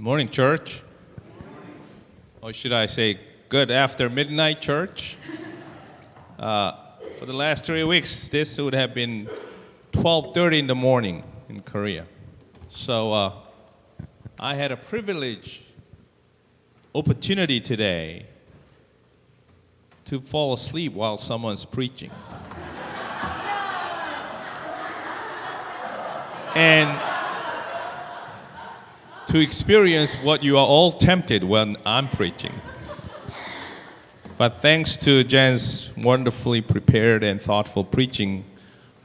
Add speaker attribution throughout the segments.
Speaker 1: Morning, church. Or should I say, good after midnight, church? For the last 3 weeks, this would have been 12:30 in the morning in Korea. So I had a privilege, opportunity today to fall asleep while someone's preaching. And to experience what you are all tempted when I'm preaching. But thanks to Jen's wonderfully prepared and thoughtful preaching,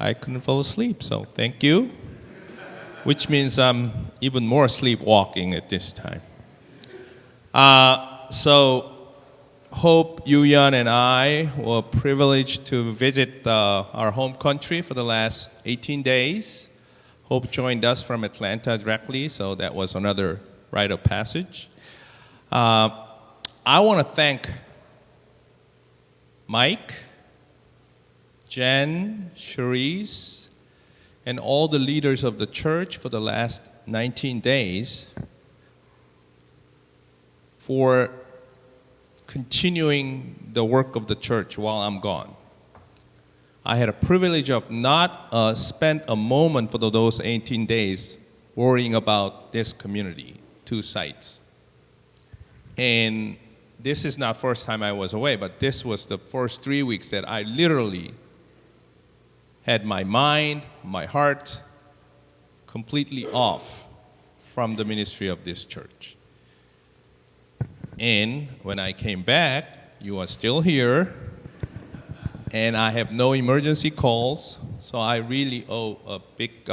Speaker 1: I couldn't fall asleep, so thank you. Which means I'm even more sleepwalking at this time. So Hope, Yuyan, and I were privileged to visit our home country for the last 18 days. Hope joined us from Atlanta directly, so that was another rite of passage. I want to thank Mike, Jen, Cherise, and all the leaders of the church for the last 19 days for continuing the work of the church while I'm gone. I had a privilege of not spend a moment for those 18 days worrying about this community, 2 sites. And this is not first time I was away, but this was the first 3 weeks that I literally had my mind, my heart completely off from the ministry of this church. And when I came back, you are still here, and I have no emergency calls, so I really owe a big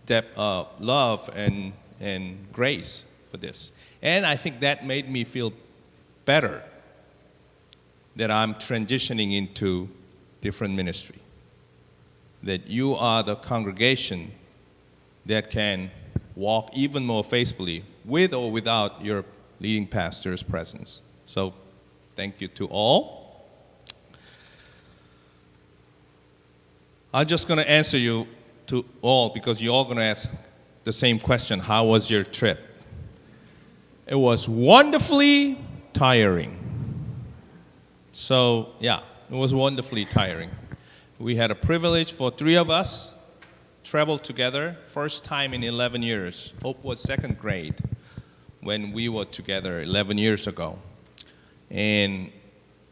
Speaker 1: debt of love and grace for this. And I think that made me feel better that I'm transitioning into different ministry. That you are the congregation that can walk even more faithfully with or without your leading pastor's presence. So thank you to all. I'm just going to answer you to all because you're all going to ask the same question. How was your trip? It was wonderfully tiring. So, yeah, it was wonderfully tiring. We had a privilege for 3 of us travel together, first time in 11 years. Hope was 2nd grade when we were together 11 years ago. And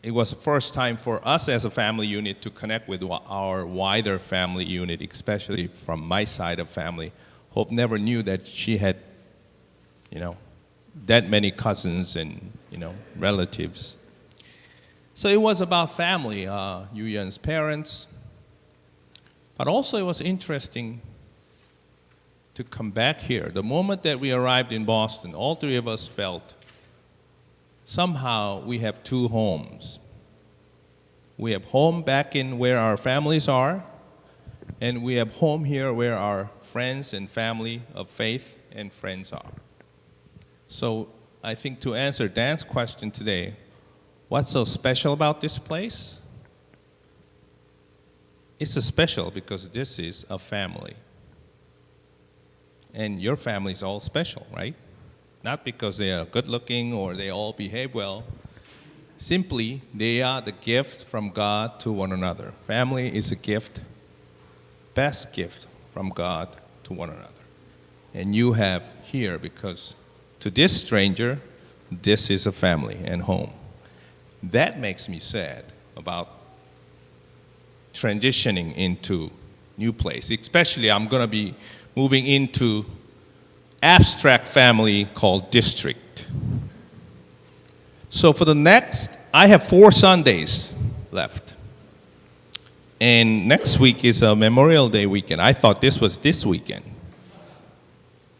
Speaker 1: it was the first time for us as a family unit to connect with our wider family unit, especially from my side of family. Hope never knew that she had, that many cousins and, relatives. So it was about family, Yuyan's parents. But also it was interesting to come back here. The moment that we arrived in Boston, all 3 of us felt somehow we have 2 homes. We have home back in where our families are, and we have home here where our friends and family of faith and friends are. So I think to answer Dan's question today, what's so special about this place? It's so special because this is a family. And your family is all special, right? Not because they are good looking or they all behave well. Simply, they are the gift from God to one another. Family is a gift, best gift from God to one another. And you have here because to this stranger, this is a family and home. That makes me sad about transitioning into new place. Especially I'm going to be moving into abstract family called district. So for the next, I have 4 Sundays left. And next week is a Memorial Day weekend. I thought this was this weekend.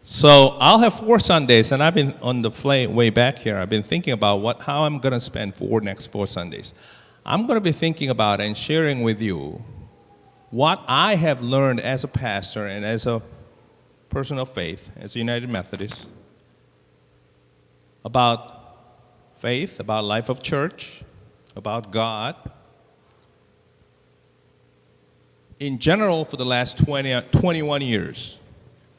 Speaker 1: So I'll have 4 Sundays, and I've been on the way back here, I've been thinking about how I'm going to spend next 4 Sundays. I'm going to be thinking about and sharing with you what I have learned as a pastor and as a person of faith, as a United Methodist, about faith, about life of church, about God. In general, for the last 21 years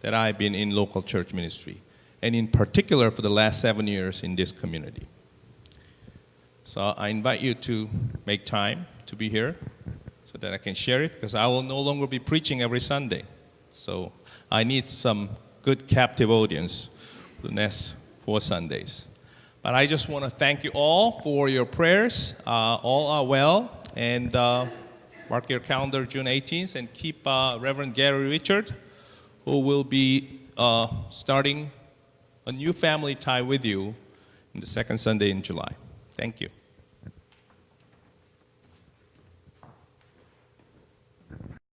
Speaker 1: that I've been in local church ministry, and in particular for the last 7 years in this community. So I invite you to make time to be here so that I can share it, because I will no longer be preaching every Sunday. So I need some good captive audience for the next 4 Sundays. But I just want to thank you all for your prayers. All are well. And mark your calendar June 18th and keep Reverend Gary Richard, who will be starting a new family tie with you in the second Sunday in July. Thank you.